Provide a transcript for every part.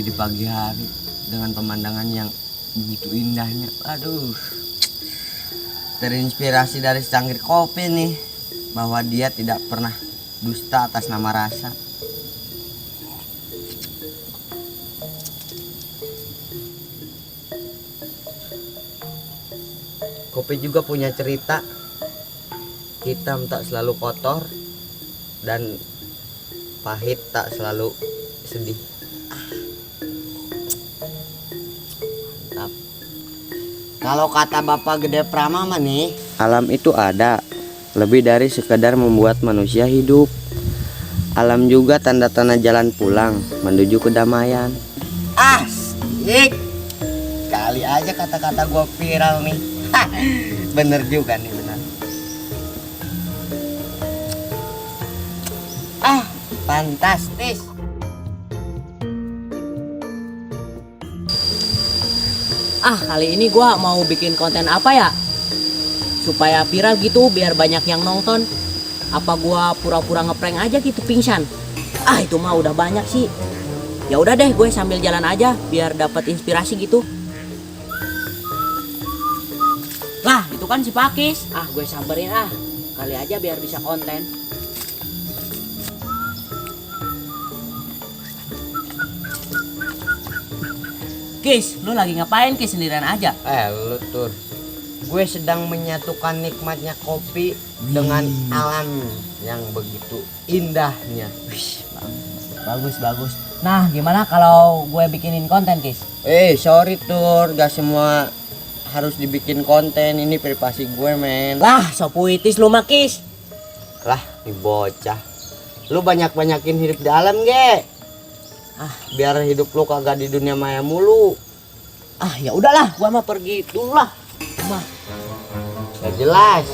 ngopi di pagi hari dengan pemandangan yang begitu indahnya. Aduh, terinspirasi dari secangkir kopi nih, bahwa dia tidak pernah dusta atas nama rasa. Kopi juga punya cerita. Hitam tak selalu kotor dan pahit tak selalu sedih. Mantap. Kalau kata Bapak Gede Pramama nih, alam itu ada lebih dari sekedar membuat manusia hidup. Alam juga tanda-tanda jalan pulang menuju kedamaian. Asik. Kali aja kata-kata gua viral nih. Bener juga nih, bener. Fantastis. Kali ini gua mau bikin konten apa ya? Supaya viral gitu biar banyak yang nonton. Apa gua pura-pura ngeprank aja gitu pingsan? Itu mah udah banyak sih. Ya udah deh, gue sambil jalan aja biar dapat inspirasi gitu. Lah, itu kan si Pakis. Gue samperin kali aja biar bisa konten. Kis, lu lagi ngapain Kis, sendirian aja? Lu Tur, gue sedang menyatukan nikmatnya kopi dengan alam yang begitu indahnya. Wih, bagus. Nah, gimana kalau gue bikinin konten, Kis? Sorry Tur, gak semua harus dibikin konten. Ini privasi gue, men. Lah, so puitis lu mah, Kis. Lah, nih bocah. Lu banyak-banyakin hidup di alam, ge. Biar hidup lu kagak di dunia maya mulu. Ya udahlah, gua mah pergi dulu lah. Gak jelas.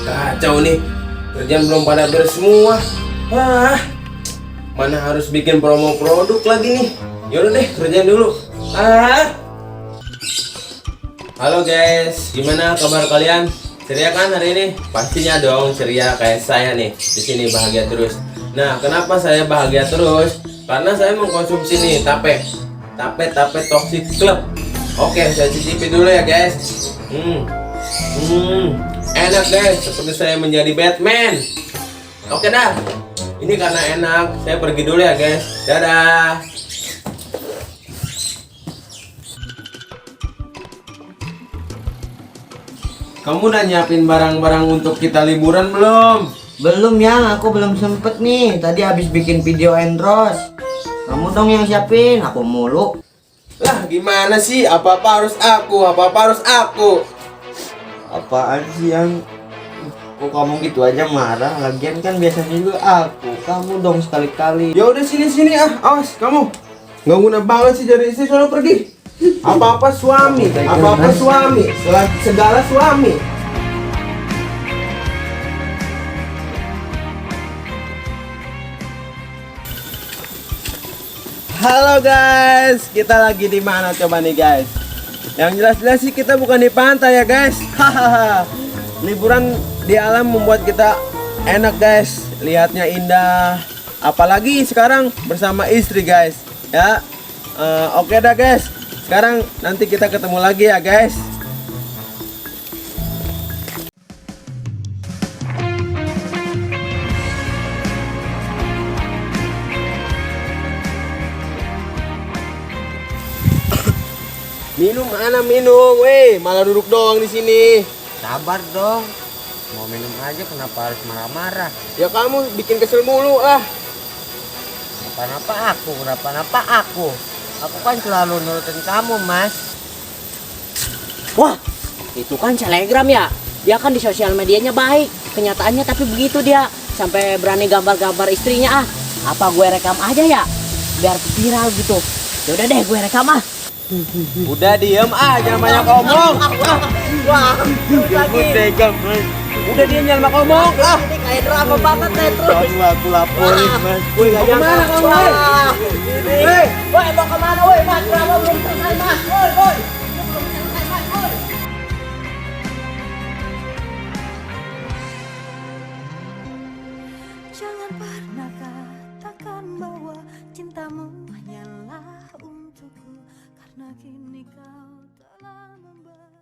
Kacau nih, kerjaan belum pada beres semua. Mana harus bikin promo produk lagi nih. Yaudah deh, kerjaan dulu. Halo guys, gimana kabar kalian? Ceria kan hari ini? Pastinya dong ceria kayak saya nih. Di sini bahagia terus. Nah, kenapa saya bahagia terus? Karena saya mengkonsumsi nih tape Toxic Club. Oke, saya cicipi dulu ya guys. Enak guys, seperti saya menjadi Batman. Oke dah. Ini karena enak, saya pergi dulu ya guys. Dadah. Kamu udah nyiapin barang-barang untuk kita liburan belum? Belum ya, aku belum sempet nih. Tadi habis bikin video endros. Kamu dong yang siapin, aku mulu. Lah gimana sih? Apa-apa harus aku. Apaan sih yang... Kok kamu gitu aja marah? Lagian kan biasanya juga aku. Kamu dong sekali-kali. Ya udah sini awas kamu. Nggak guna banget sih jadi istri, sono pergi. Apa-apa suami, segala suami. Halo guys, kita lagi di mana coba nih guys? Yang jelas-jelas sih kita bukan di pantai ya guys. Liburan di alam membuat kita enak guys, lihatnya indah. Apalagi sekarang bersama istri guys. Ya, oke dah guys. Sekarang nanti kita ketemu lagi ya guys. Minum, weh, malah duduk doang di sini. Sabar dong. Mau minum aja kenapa harus marah-marah? Ya kamu bikin kesel mulu lah. Kenapa aku? Aku kan selalu nurutin kamu, Mas. Wah, itu kan selebgram ya. Dia kan di sosial medianya baik, kenyataannya tapi begitu dia. Sampai berani gambar-gambar istrinya. Apa gue rekam aja ya? Biar viral gitu. Ya udah deh, gue rekam Udah diem jangan banyak omong. Udah diem jangan banyak omong. Ini kayak drama banget deh terus. Aku laporin Mas. Woi, Mau kemana kamu? Woi, mau kemana woi? Mas, drama belum selesai Mas. Woi. Belum selesai Mas, woi. Jangan pernah katakan bahwa cintamu hanyalah untukku, karena kini kau telah memberi